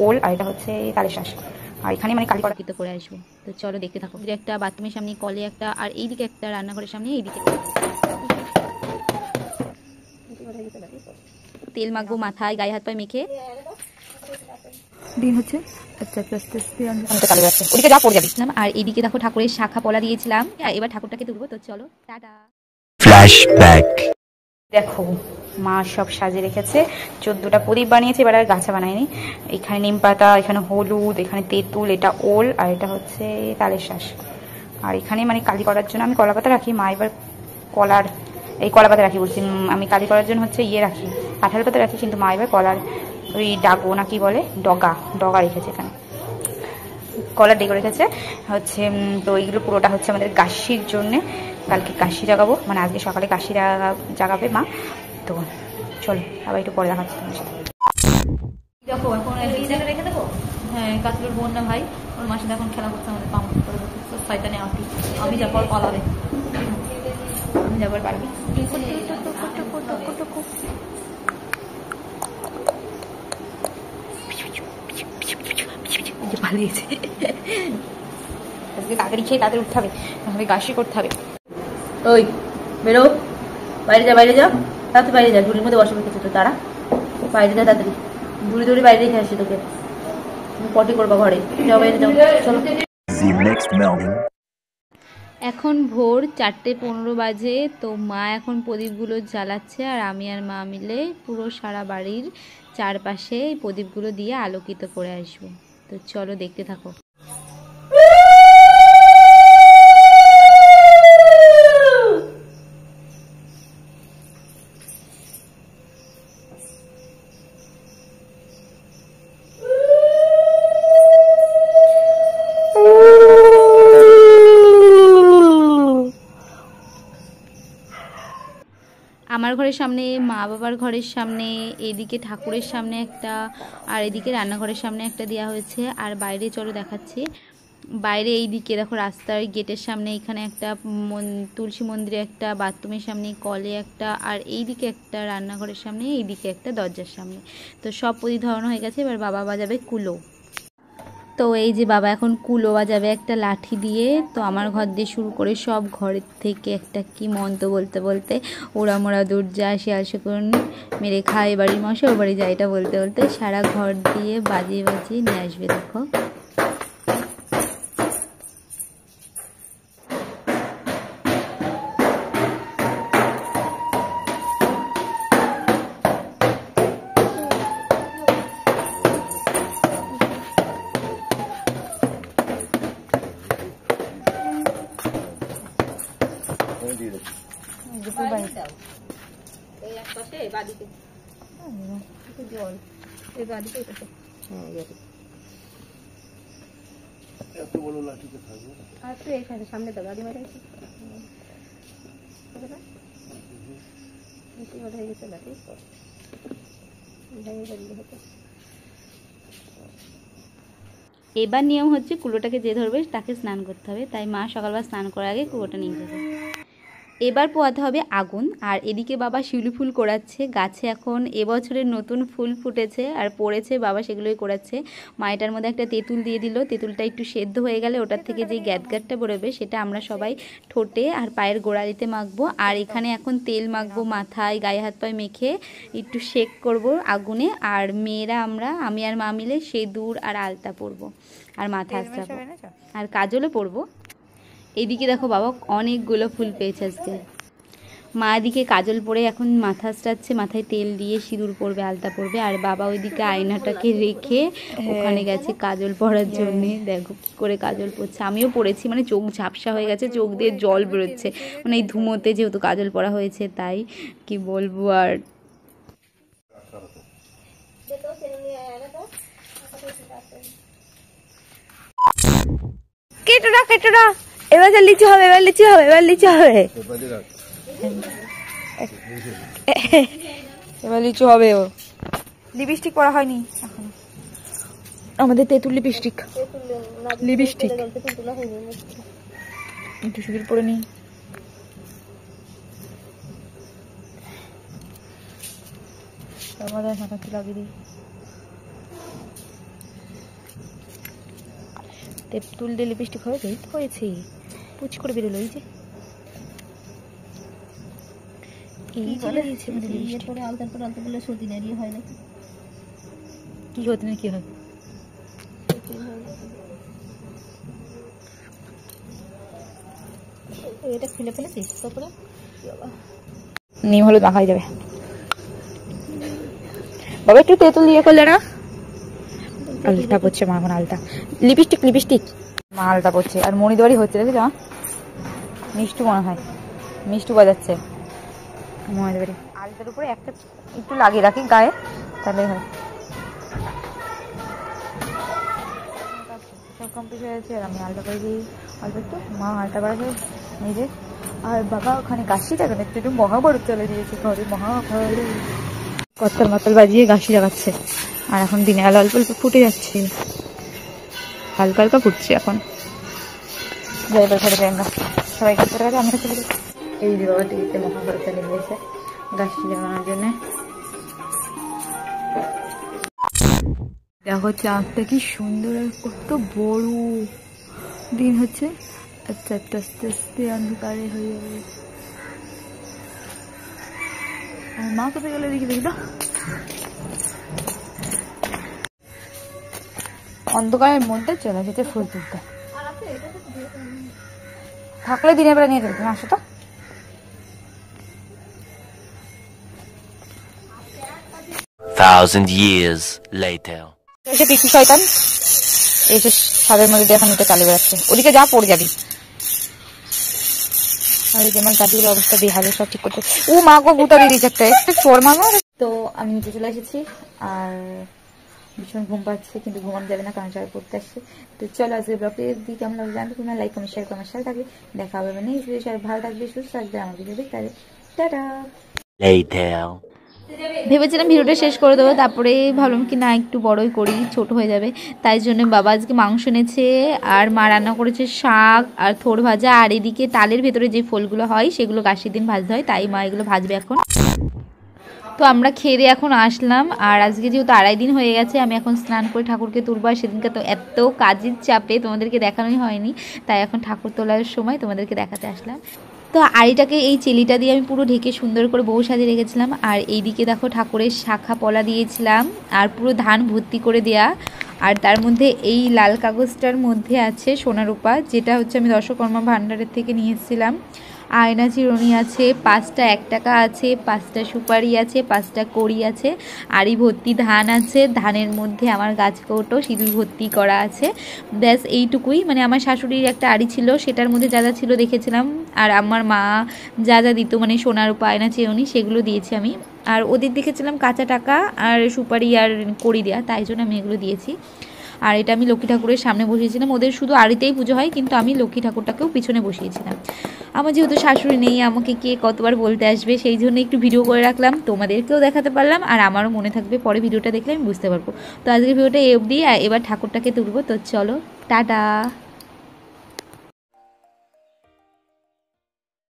ওল, আর এটা হচ্ছে তালের শাঁস। আর এখানে মানে কালি করা করে আসবো। তো চলো দেখতে থাকো। একটা বাথরুমের সামনে, কলে একটা, আর এইদিকে একটা, রান্নাঘরের সামনে এইদিকে। তেল মাখবো মাথায়, গায়ে হাত পায়ে মেখে। দিন হচ্ছে আস্তে আস্তে ওদিকে যা পড়ে যাবে। আর এইদিকে দেখো ঠাকুরের শাখা পলা দিয়েছিলাম, এবার ঠাকুরটাকে তুলবো। তো চলো টাটা। ফ্ল্যাশব্যাক। দেখো মা সব সাজিয়ে রেখেছে, 14টা প্রদীপ বানিয়েছে, এবার আর গাছা বানায়নি। এখানে নিম পাতা, এখানে হলুদ, এখানে তেঁতুল, এটা ওল, আর এটা হচ্ছে তালের শাঁস। আর এখানে মানে কালি করার জন্য আমি কলা পাতা রাখি, মা এবার কলার এই কলা পাতা রাখি বলছি, আমি কালি করার জন্য হচ্ছে ইয়ে রাখি, কাঁঠাল পাতা রাখি, কিন্তু মা এবার কলার ওই ডাগো না কি বলে, ডগা রেখেছে এখানে, কলার ডেকে রেখেছে হচ্ছে। তো এইগুলো পুরোটা হচ্ছে আমাদের কাশির জন্যে, কালকে কাশি জাগাবো, মানে আজকে সকালে কাশি জাগাবে মা। তো চলো আবার একটু পরে দেখাচ্ছি তোমার সাথে। দেখো এখন রেখে দেবো। হ্যাঁ, কাতলের বোন না ভাই, ওর মাসে এখন খেলা করছে আমাদের পাম্প করে, শয়তানে আমি যাবো পালাবে, আমি যাবার পারবি পালিয়েছে। আজকে তাড়াতাড়ি খেয়ে তাদের উঠতে হবে, নাহলে গাছি করতে হবে। ওই বেরো, বাইরে যা, তাড়াতাড়ি বাইরে যা, ঝুড়ির মধ্যে বসে রেখেছে তো, তারা বাইরে যা তাড়াতাড়ি, দূরে বাইরে রেখে আসছি তোকে, তুমি পটি করবা ঘরে, যাও বাইরে যাও, চলো। এখন ভোর 4:15 বাজে। তো মা এখন প্রদীপগুলো জ্বালাচ্ছে, আর আমি আর মা মিলে পুরো সারা বাড়ির চারপাশে প্রদীপগুলো দিয়ে আলোকিত করে আসবো। তো চলো দেখতে থাকো। আমার ঘরের সামনে, মা বাবার ঘরের সামনে, এদিকে ঠাকুরের সামনে একটা, আর এদিকে রান্নাঘরের সামনে একটা দেওয়া হয়েছে। আর বাইরে চলো দেখাচ্ছি, বাইরে এইদিকে দেখো রাস্তার গেটের সামনে এখানে একটা তুলসী মন্দিরে একটা, বাথরুমের সামনে, কলে একটা, আর এইদিকে একটা, রান্নাঘরের সামনে, এইদিকে একটা, দরজার সামনে। তো সব প্রদীপ ধরানো হয়ে গেছে, এবার বাবা বাজাবে কুলো। তো এই যে বাবা এখন কুলো বাজাবে একটা লাঠি দিয়ে। তো আমার ঘর দিয়ে শুরু করে সব ঘরের থেকে একটা কি মন্ত্র বলতে বলতে, ওরা মোরা দূর যায় শিয়াল শকুন মেরে খায় বাড়ির মশা ও বাড়ি যায়, এটা বলতে বলতে সারা ঘর দিয়ে বাজিয়ে নিয়ে আসবে। দেখো সামনে তো গাড়ি মারা গেছে, এবার নিয়ম হচ্ছে কুলোটাকে যে ধরবে তাকে স্নান করতে হবে, তাই মা সকালবেলা স্নান করার আগে কুলোটা নিয়ে যাবে। এবার পোয়াতে হবে আগুন। আর এদিকে বাবা শিউলি ফুল কোড়াচ্ছে গাছে, এখন এবছরের নতুন ফুল ফুটেছে আর পড়েছে, বাবা সেগুলোই কোড়াচ্ছে। মা এটার মধ্যে একটা তেঁতুল দিয়ে দিল, তেঁতুলটা একটু সেদ্ধ হয়ে গেলে ওটার থেকে যে গ্যাটগাটটা বেরোবে সেটা আমরা সবাই ঠোঁটে আর পায়ের গোড়ালিতে মাখবো। আর এখানে এখন তেল মাখবো মাথায়, গায়ে হাত পায়ে মেখে একটু শেক করব আগুনে। আর মেয়েরা আমি আর মা মিলে সিঁদুর আর আলতা পরবো, আর মাথা আঁচড়াবো, আর কাজলও পরবো। এদিকে দেখো বাবা অনেকগুলো ফুল পেয়েছে আজকে। মা এদিকে কাজল পরে এখন মাথা আঁচড়াচ্ছে, মাথায় তেল দিয়ে সিঁদুর পরবে, আলতা পরবে। আর বাবা ওইদিকে আয়নাটাকে রেখে ওখানে গেছে কাজল পরার জন্যে। দেখো কী করে কাজল পরছে, আমিও পরেছি, মানে চোখ ঝাপসা হয়ে গেছে, চোখ দিয়ে জল বেরোচ্ছে, মানে এই ধুমোতে যেহেতু কাজল পরা হয়েছে তাই, কি বলবো। আর কেটোরা এবার লিচু হবে, এবার লিচু হবে। ও লিপস্টিক পরা হয়নি এখন, আমাদের তেঁতুল লিপস্টিক একটু সুন্দর পরে নি। লাগিয়ে দিই। তেঁতুল দিয়ে লিপস্টিক হয়েছে, এই তো হয়েছে, পুচ করে বেরোলো। এই যে আলতার পর আলতা বললে সর্দি নাড়িয়ে হয় না, কি হতে না কি হয়। এটা খুলে ফেলেছিস তারপরে নিম হলুদ মাখাই যাবে। বাবা একটু তেঁতুল দিয়ে করলে না। আলতা পড়ছে মা এখন, আলতা লিপস্টিক লিপস্টিক মা আলতা পড়ছে। আর মণিদুয়ারি হচ্ছে, দেখেছ মিষ্টু মনে হয়, মিষ্টু বাজাচ্ছে মণিদুয়ারি। আলতার উপরে একটা একটু লাগিয়ে রাখি গায়ে, তাহলে হয়। সব কমপ্লিট হয়ে গেছে, আর আমি আলতা করে দিই অল্প একটু। মা আলতা করা যায় নিজে। আর বাবা ওখানে গাছি লাগানো, একটু মহাভারত চলে দিয়েছে ঘরে, মহাভারত কত্তাল মাতাল বাজিয়ে গাছি লাগাচ্ছে। আর এখন দিনে আলো অল্প অল্প ফুটে যাচ্ছে, হালকা হালকা ফুটছে এখন। যাইবার ঘরে যাই আমরা সবাই গাছ করে গেছে, আমরা চলে যাচ্ছি। এই যে বাবা টিভিতে মহাভারত লেগেছে গাছি লাগানোর জন্য। দেখো চাঁদটা কি সুন্দর আর কত বড়। দিন হচ্ছে, আচ্ছা আস্তে আস্তে আস্তে অন্ধকারে হয়ে যাবে। আর মা কোথায় গেলে দেখি দেখি তো, অন্ধকারের মধ্যে চলে যেতে ফুল তুলতে। থাকলে দিনের বেলা নিয়ে যাবে, তুমি আসো তো। Thousand years later. এসে পিকু শয়তান এসে ছাদের মধ্যে দেখা নিতে চালিয়ে বেড়াচ্ছে। ওদিকে যা পড়ে যাবি। আর এই যে আমার দাদির অবস্থা বেহালে, সব ঠিক করতে। ও মা গো গুতা দিয়ে দিচ্ছে একটা চোর মারো। তো আমি নিচে চলে এসেছি, আর ভীষণ ঘুম পাচ্ছে, কিন্তু ঘুমানো যাবে না কারণ চার পড়তে আসছে। তো চলো আজকে ব্লগটি দিই কেমন লাগবে জানতে তোমরা লাইক কমেন্ট শেয়ার করার সাথে থাকবে। দেখা হবে মানে ভালো থাকবে, সুস্থ থাকবে, আমার ভিডিও দেখতে হবে। টাটা। Later. ভেবেছিলাম ভিডিওটা শেষ করে দেবো, তারপরে ভাবলাম কি না একটু বড়ই করি, ছোট হয়ে যাবে। তাই জন্য বাবা আজকে মাংস এনেছে, আর মা রান্না করেছে শাক আর থোড় ভাজা। আর এদিকে তালের ভেতরে যে ফলগুলো হয় সেগুলো গাছের দিন ভাজতে হয়, তাই মা এগুলো ভাজবে এখন। তো আমরা খেয়ে দিয়ে এখন আসলাম। আর আজকে যেহেতু 2.5 দিন হয়ে গেছে, আমি এখন স্নান করে ঠাকুরকে তুলবো। আর সেদিনকে তো এত কাজের চাপে তোমাদেরকে দেখানোই হয়নি, তাই এখন ঠাকুর তোলার সময় তোমাদেরকে দেখাতে আসলাম। তো আড়িটাকে এই চেলিটা দিয়ে আমি পুরো ঢেকে সুন্দর করে বউ সাজিয়ে রেখেছিলাম। আর এইদিকে দেখো ঠাকুরের শাখা পলা দিয়েছিলাম, আর পুরো ধান ভর্তি করে দেয়া। আর তার মধ্যে এই লাল কাগজটার মধ্যে আছে সোনা রূপা, যেটা হচ্ছে আমি দশকর্মা ভাণ্ডারের থেকে নিয়ে এসেছিলাম। আয়না চিরুনি আছে, 5টা 1 টাকা আছে, 5টা সুপারি আছে, 5টা কড়ি আছে, আড়ি ভর্তি ধান আছে। ধানের মধ্যে আমার গাছ কৌটো সিঁদুর ভর্তি করা আছে। ব্যাস এইটুকুই। মানে আমার শাশুড়ির একটা আড়ি ছিল, সেটার মধ্যে যা যা ছিল দেখেছিলাম। আর আমার মা যা যা দিত, মানে সোনার উপা আয়না চিরুনি, সেগুলো দিয়েছি আমি। আর ওদের দেখেছিলাম কাঁচা টাকা আর সুপারি আর কড়ি দেওয়া, তাই জন্য আমি এগুলো দিয়েছি। আর এটা আমি লক্ষ্মী ঠাকুরের সামনে বসিয়েছিলাম। ওদের শুধু আড়িতেই পুজো হয়, কিন্তু আমি লক্ষ্মী ঠাকুরটাকেও পিছনে বসিয়েছিলাম। আমার যেহেতু শাশুড়ি নেই, আমাকে কে কতবার বলতে আসবে, সেই জন্য একটু ভিডিও করে রাখলাম, তোমাদেরকেও দেখাতে পারলাম। আর আমারও মনে থাকবে, পরে ভিডিওটা দেখলে আমি বুঝতে পারবো। তো আজকের ভিডিওটা এই অবধি। এবার ঠাকুরটাকে তুলবো। তো চলো টাটা।